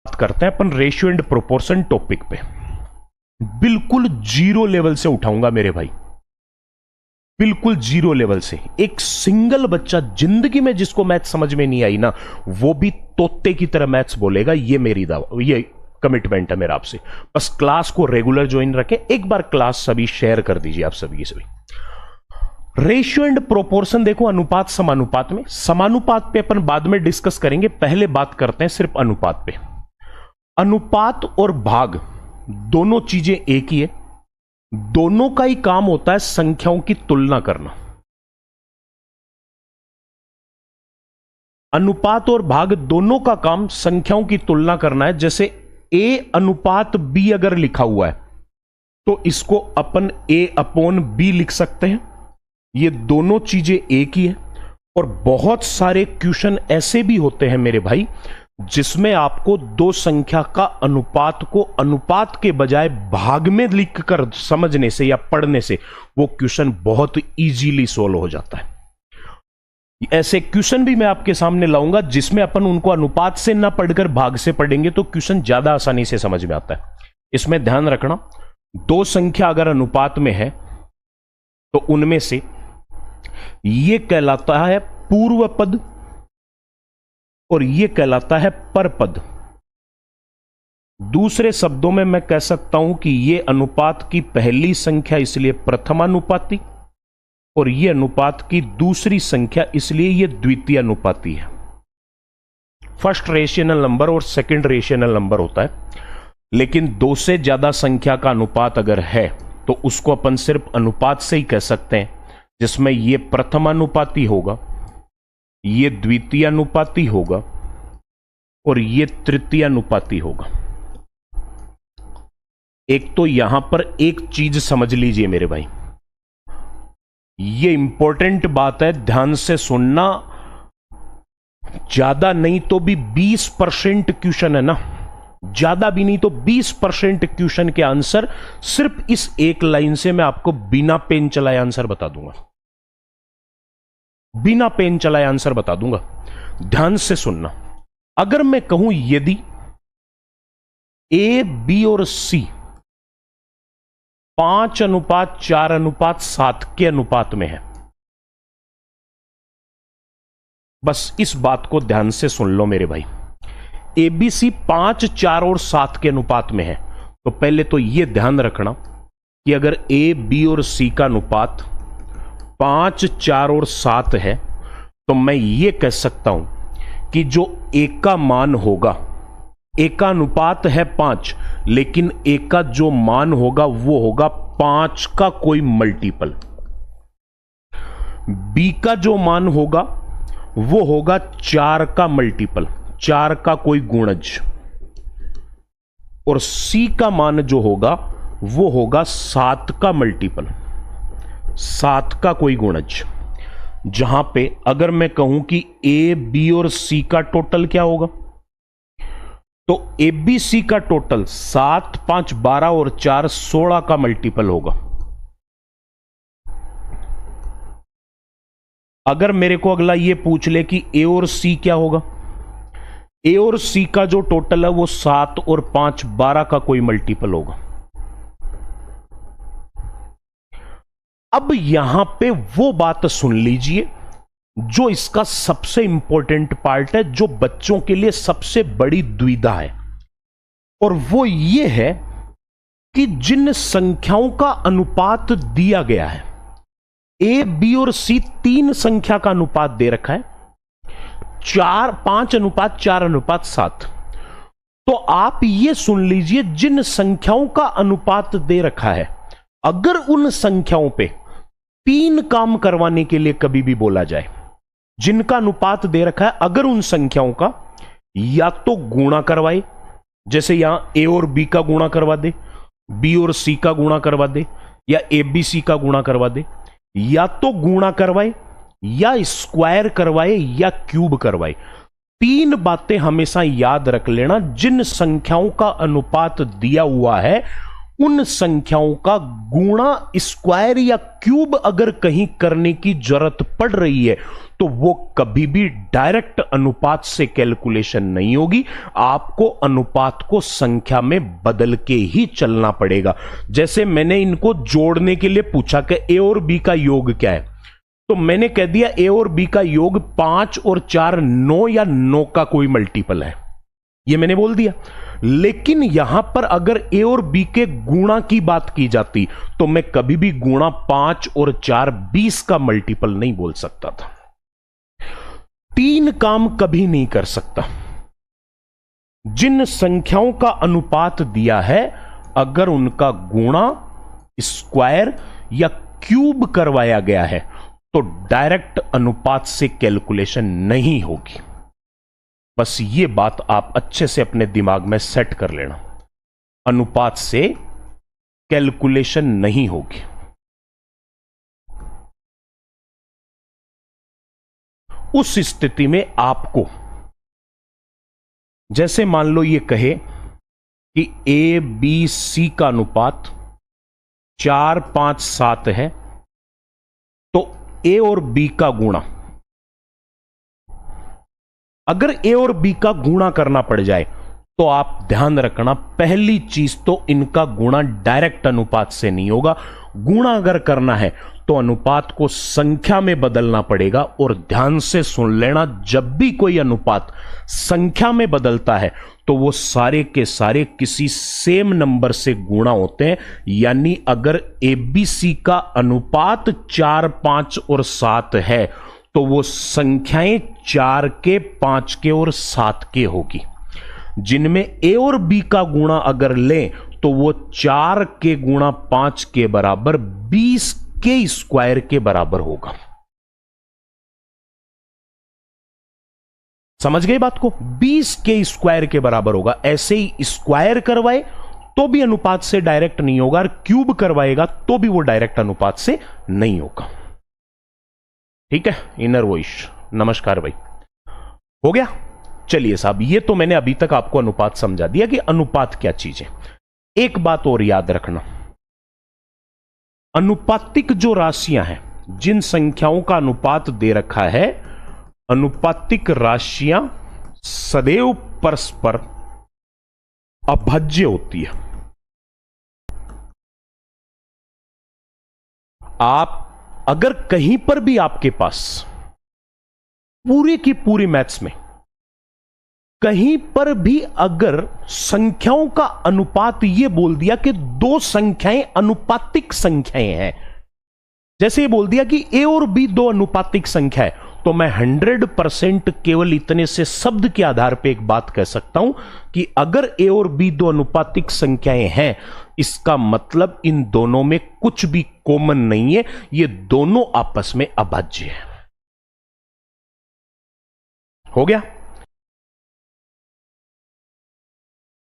बात करते हैं अपन रेशियो एंड प्रोपोर्शन टॉपिक पे। बिल्कुल जीरो लेवल से उठाऊंगा मेरे भाई, बिल्कुल जीरो लेवल से। एक सिंगल बच्चा जिंदगी में जिसको मैथ समझ में नहीं आई ना, वो भी तोते की तरह मैथ्स बोलेगा। ये मेरी दावा, ये कमिटमेंट है मेरा आपसे। बस क्लास को रेगुलर ज्वाइन रखें। एक बार क्लास सभी शेयर कर दीजिए आप सभी के सभी। रेशियो एंड प्रोपोर्शन देखो, अनुपात समानुपात में। समानुपात पे अपन बाद में डिस्कस करेंगे, पहले बात करते हैं सिर्फ अनुपात पे। अनुपात और भाग दोनों चीजें एक ही है, दोनों का ही काम होता है संख्याओं की तुलना करना। अनुपात और भाग दोनों का काम संख्याओं की तुलना करना है। जैसे a अनुपात b अगर लिखा हुआ है तो इसको अपन a अपॉन b लिख सकते हैं। ये दोनों चीजें एक ही है। और बहुत सारे क्वेश्चन ऐसे भी होते हैं मेरे भाई जिसमें आपको दो संख्या का अनुपात को अनुपात के बजाय भाग में लिखकर समझने से या पढ़ने से वो क्वेश्चन बहुत इजीली सॉल्व हो जाता है। ऐसे क्वेश्चन भी मैं आपके सामने लाऊंगा जिसमें अपन उनको अनुपात से ना पढ़कर भाग से पढ़ेंगे तो क्वेश्चन ज्यादा आसानी से समझ में आता है। इसमें ध्यान रखना, दो संख्या अगर अनुपात में है तो उनमें से ये कहलाता है पूर्व पद और ये कहलाता है पर पद। दूसरे शब्दों में मैं कह सकता हूं कि ये अनुपात की पहली संख्या इसलिए प्रथमानुपाती और ये अनुपात की दूसरी संख्या इसलिए ये द्वितीय अनुपाती है। फर्स्ट रेशनल नंबर और सेकंड रेशनल नंबर होता है, लेकिन दो से ज्यादा संख्या का अनुपात अगर है तो उसको अपन सिर्फ अनुपात से ही कह सकते हैं, जिसमें ये प्रथमानुपाती होगा, ये द्वितीय अनुपाती होगा और ये तृतीय अनुपाती होगा। एक तो यहां पर एक चीज समझ लीजिए मेरे भाई, ये इंपॉर्टेंट बात है, ध्यान से सुनना। ज्यादा नहीं तो भी 20% क्वेश्चन है ना, ज्यादा भी नहीं तो 20% क्वेश्चन के आंसर सिर्फ इस एक लाइन से मैं आपको बिना पेन चलाए आंसर बता दूंगा, बिना पेन चलाए आंसर बता दूंगा। ध्यान से सुनना, अगर मैं कहूं यदि ए बी और सी 5:4:7 के अनुपात में है, बस इस बात को ध्यान से सुन लो मेरे भाई। ए बी सी 5, 4 और 7 के अनुपात में है तो पहले तो यह ध्यान रखना कि अगर ए बी और सी का अनुपात 5, 4 और 7 है तो मैं ये कह सकता हूं कि जो ए का मान होगा, ए का अनुपात है 5, लेकिन ए का जो मान होगा वो होगा 5 का कोई मल्टीपल। बी का जो मान होगा वो होगा 4 का मल्टीपल, 4 का कोई गुणज। और सी का मान जो होगा वो होगा 7 का मल्टीपल, 7 का कोई गुणज। जहां पे अगर मैं कहूं कि ए बी और सी का टोटल क्या होगा तो ए बी सी का टोटल 7, 5, 12 और 4 16 का मल्टीपल होगा। अगर मेरे को अगला ये पूछ ले कि ए और सी क्या होगा, ए और सी का जो टोटल है वो 7 और 5 12 का कोई मल्टीपल होगा। अब यहां पे वो बात सुन लीजिए जो इसका सबसे इंपॉर्टेंट पार्ट है, जो बच्चों के लिए सबसे बड़ी दुविधा है, और वो ये है कि जिन संख्याओं का अनुपात दिया गया है, ए बी और सी 3 संख्या का अनुपात दे रखा है, 5:4:7। तो आप ये सुन लीजिए, जिन संख्याओं का अनुपात दे रखा है, अगर उन संख्याओं पे 3 काम करवाने के लिए कभी भी बोला जाए, जिनका अनुपात दे रखा है, अगर उन संख्याओं का या तो गुणा करवाए, जैसे यहां ए और बी का गुणा करवा दे, बी और सी का गुणा करवा दे, या ए बी सी का गुणा करवा दे, या तो गुणा करवाए या स्क्वायर करवाए या क्यूब करवाए। 3 बातें हमेशा याद रख लेना। जिन संख्याओं का अनुपात दिया हुआ है उन संख्याओं का गुणा स्क्वायर या क्यूब अगर कहीं करने की जरूरत पड़ रही है तो वो कभी भी डायरेक्ट अनुपात से कैलकुलेशन नहीं होगी, आपको अनुपात को संख्या में बदल के ही चलना पड़ेगा। जैसे मैंने इनको जोड़ने के लिए पूछा कि ए और बी का योग क्या है, तो मैंने कह दिया ए और बी का योग 5 और 4 9 या 9 का कोई मल्टीपल है, ये मैंने बोल दिया। लेकिन यहां पर अगर ए और बी के गुणा की बात की जाती तो मैं कभी भी गुणा 5 और 4 20 का मल्टीपल नहीं बोल सकता था। 3 काम कभी नहीं कर सकता। जिन संख्याओं का अनुपात दिया है अगर उनका गुणा स्क्वायर या क्यूब करवाया गया है तो डायरेक्ट अनुपात से कैलकुलेशन नहीं होगी। बस ये बात आप अच्छे से अपने दिमाग में सेट कर लेना, अनुपात से कैलकुलेशन नहीं होगी। उस स्थिति में आपको, जैसे मान लो ये कहे कि ए बी सी का अनुपात 4 5 7 है, तो ए और बी का गुणा, अगर ए और बी का गुणा करना पड़ जाए तो आप ध्यान रखना, पहली चीज तो इनका गुणा डायरेक्ट अनुपात से नहीं होगा। गुणा अगर करना है तो अनुपात को संख्या में बदलना पड़ेगा। और ध्यान से सुन लेना, जब भी कोई अनुपात संख्या में बदलता है तो वो सारे के सारे किसी सेम नंबर से गुणा होते हैं। यानी अगर एबीसी का अनुपात 4 5 और 7 है तो वो संख्याएं 4 के 5 के और 7 के होगी। जिनमें ए और बी का गुणा अगर लें तो वो 4 के गुणा 5 के बराबर 20 के स्क्वायर के बराबर होगा। समझ गए बात को? 20 के स्क्वायर के बराबर होगा। ऐसे ही स्क्वायर करवाए तो भी अनुपात से डायरेक्ट नहीं होगा, और क्यूब करवाएगा तो भी वो डायरेक्ट अनुपात से नहीं होगा। ठीक है इनर वॉइस, नमस्कार भाई, हो गया। चलिए साहब, ये तो मैंने अभी तक आपको अनुपात समझा दिया कि अनुपात क्या चीज है। एक बात और याद रखना, अनुपातिक जो राशियां हैं, जिन संख्याओं का अनुपात दे रखा है, अनुपातिक राशियां सदैव परस्पर अभाज्य होती है। आप अगर कहीं पर भी आपके पास पूरी की पूरी मैथ्स में कहीं पर भी अगर संख्याओं का अनुपात यह बोल दिया कि दो संख्याएं अनुपातिक संख्याएं हैं, जैसे ये बोल दिया कि ए और बी दो अनुपातिक संख्या है, तो मैं 100% केवल इतने से शब्द के आधार पर एक बात कह सकता हूं कि अगर ए और बी दो अनुपातिक संख्याएं हैं, इसका मतलब इन दोनों में कुछ भी कॉमन नहीं है, ये दोनों आपस में अभाज्य है। हो गया?